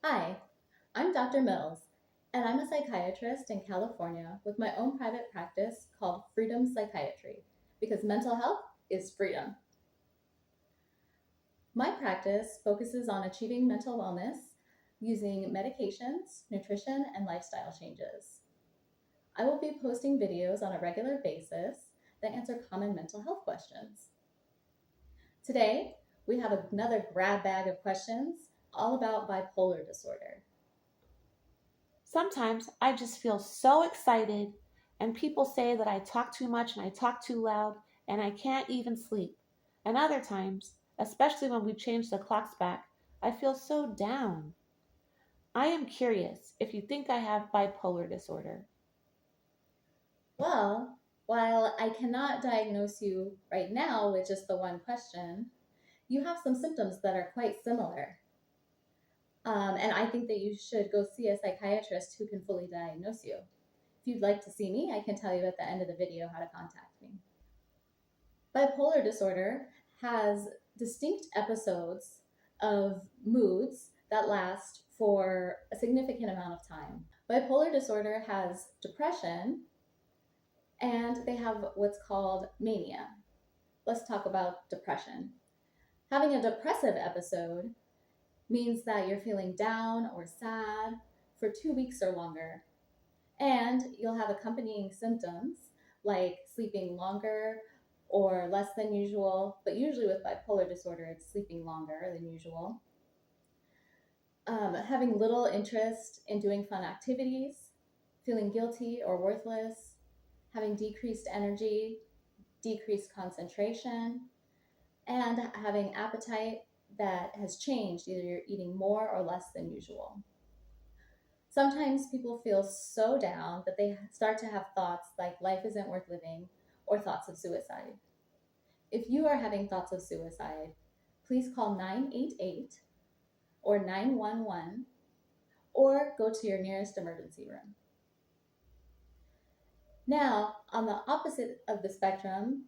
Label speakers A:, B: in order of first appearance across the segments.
A: Hi, I'm Dr. Mills, and I'm a psychiatrist in California with my own private practice called Freedom Psychiatry because mental health is freedom. My practice focuses on achieving mental wellness using medications, nutrition, and lifestyle changes. I will be posting videos on a regular basis that answer common mental health questions. Today, we have another grab bag of questions all about bipolar disorder.
B: Sometimes I just feel so excited, and people say that I talk too much and I talk too loud, and I can't even sleep. And other times, especially when we change the clocks back, I feel so down. I am curious if you think I have bipolar disorder.
A: Well, while I cannot diagnose you right now with just the one question, you have some symptoms that are quite similar. And I think that you should go see a psychiatrist who can fully diagnose you. If you'd like to see me, I can tell you at the end of the video how to contact me. Bipolar disorder has distinct episodes of moods that last for a significant amount of time. Bipolar disorder has depression and they have what's called mania. Let's talk about depression. Having a depressive episode means that you're feeling down or sad for 2 weeks or longer, and you'll have accompanying symptoms like sleeping longer or less than usual, but usually with bipolar disorder, it's sleeping longer than usual. Having little interest in doing fun activities, feeling guilty or worthless, having decreased energy, decreased concentration, and having appetite that has changed. Either you're eating more or less than usual. Sometimes people feel so down that they start to have thoughts like life isn't worth living or thoughts of suicide. If you are having thoughts of suicide, please call 988 or 911 or go to your nearest emergency room. Now, on the opposite of the spectrum,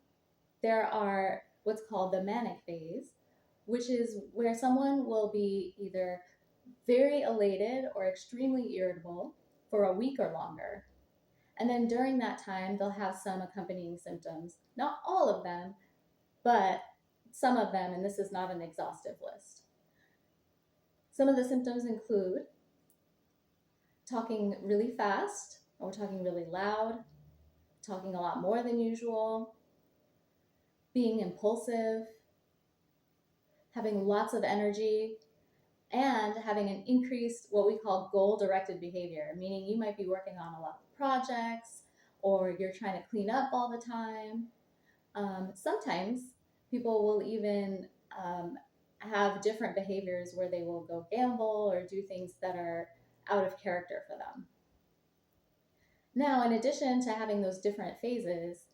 A: there are what's called the manic phase, which is where someone will be either very elated or extremely irritable for a week or longer. And then during that time, they'll have some accompanying symptoms. Not all of them, but some of them, and this is not an exhaustive list. Some of the symptoms include talking really fast or talking really loud, talking a lot more than usual, being impulsive, having lots of energy, and having an increased what we call goal-directed behavior, meaning you might be working on a lot of projects or you're trying to clean up all the time. Sometimes people will even have different behaviors where they will go gamble or do things that are out of character for them. Now, in addition to having those different phases,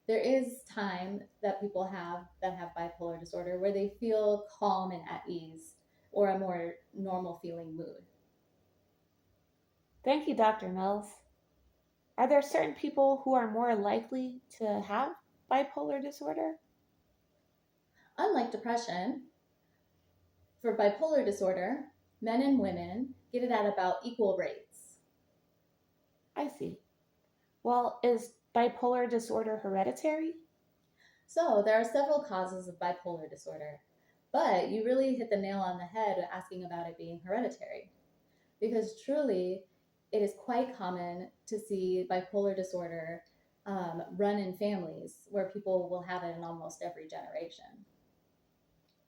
A: there is time that people have that have bipolar disorder where they feel calm and at ease or a more normal feeling mood.
B: Thank you, Dr. Mills. Are there certain people who are more likely to have bipolar disorder?
A: Unlike depression, for bipolar disorder, men and women get it at about equal rates.
B: I see. Well, is bipolar disorder hereditary?
A: So there are several causes of bipolar disorder, but you really hit the nail on the head asking about it being hereditary, because truly it is quite common to see bipolar disorder run in families where people will have it in almost every generation.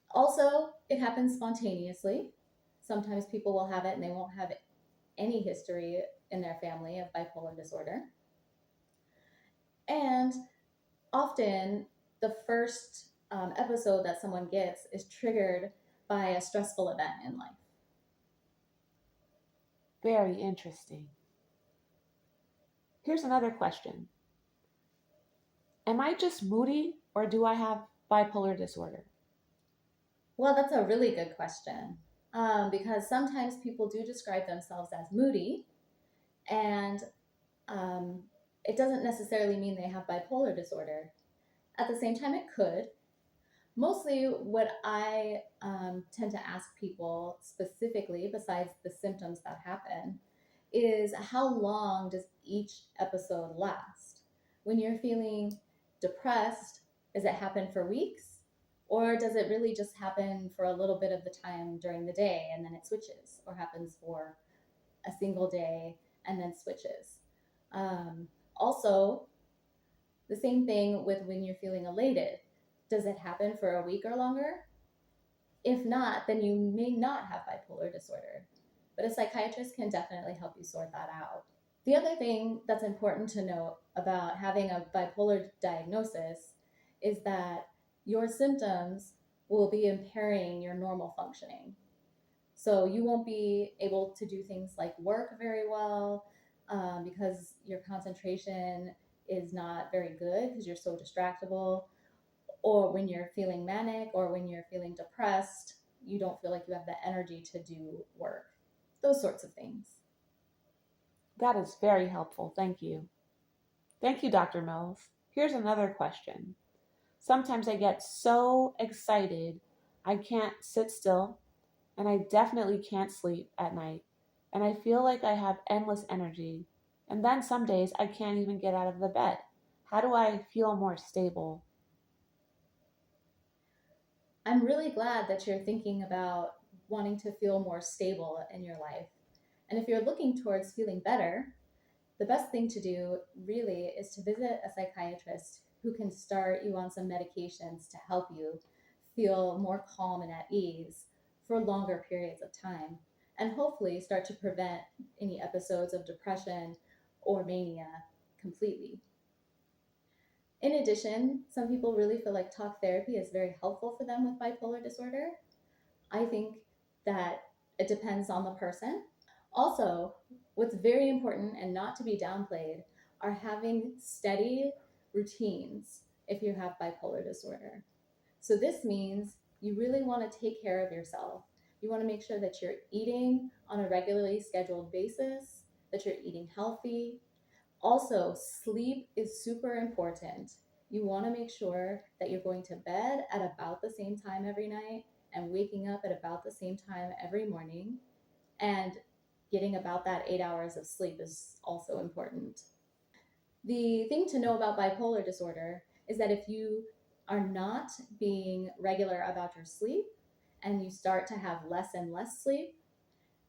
A: Also, it happens spontaneously. Sometimes people will have it and they won't have any history in their family of bipolar disorder. And often, the first episode that someone gets is triggered by a stressful event in life.
B: Very interesting. Here's another question. Am I just moody or do I have bipolar disorder?
A: Well, that's a really good question because sometimes people do describe themselves as moody, and um, it doesn't necessarily mean they have bipolar disorder. At the same time, it could. Mostly, what I tend to ask people specifically, besides the symptoms that happen, is how long does each episode last? When you're feeling depressed, does it happen for weeks? Or does it really just happen for a little bit of the time during the day and then it switches, or happens for a single day and then switches? Also, the same thing with when you're feeling elated. Does it happen for a week or longer? If not, then you may not have bipolar disorder. But a psychiatrist can definitely help you sort that out. The other thing that's important to note about having a bipolar diagnosis is that your symptoms will be impairing your normal functioning. So you won't be able to do things like work very well, because your concentration is not very good because you're so distractible. Or when you're feeling manic or when you're feeling depressed, you don't feel like you have the energy to do work. Those sorts of things.
B: That is very helpful. Thank you. Thank you, Dr. Mills. Here's another question. Sometimes I get so excited I can't sit still, and I definitely can't sleep at night. And I feel like I have endless energy. And then some days I can't even get out of the bed. How do I feel more stable?
A: I'm really glad that you're thinking about wanting to feel more stable in your life. And if you're looking towards feeling better, the best thing to do really is to visit a psychiatrist who can start you on some medications to help you feel more calm and at ease for longer periods of time, and hopefully start to prevent any episodes of depression or mania completely. In addition, some people really feel like talk therapy is very helpful for them with bipolar disorder. I think that it depends on the person. Also, what's very important and not to be downplayed are having steady routines if you have bipolar disorder. So, this means you really want to take care of yourself. You want to make sure that you're eating on a regularly scheduled basis, that you're eating healthy. Also, sleep is super important. You want to make sure that you're going to bed at about the same time every night and waking up at about the same time every morning. And getting about that 8 hours of sleep is also important. The thing to know about bipolar disorder is that if you are not being regular about your sleep and you start to have less and less sleep,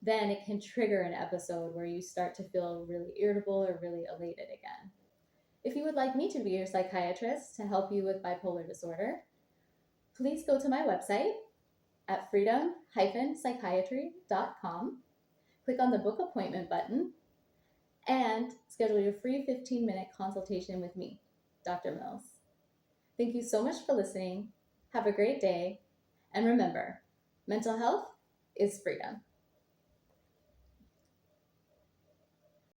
A: then it can trigger an episode where you start to feel really irritable or really elated again. If you would like me to be your psychiatrist to help you with bipolar disorder, please go to my website at freedom-psychiatry.com, click on the book appointment button, and schedule your free 15-minute consultation with me, Dr. Mills. Thank you so much for listening. Have a great day. And remember, mental health is freedom.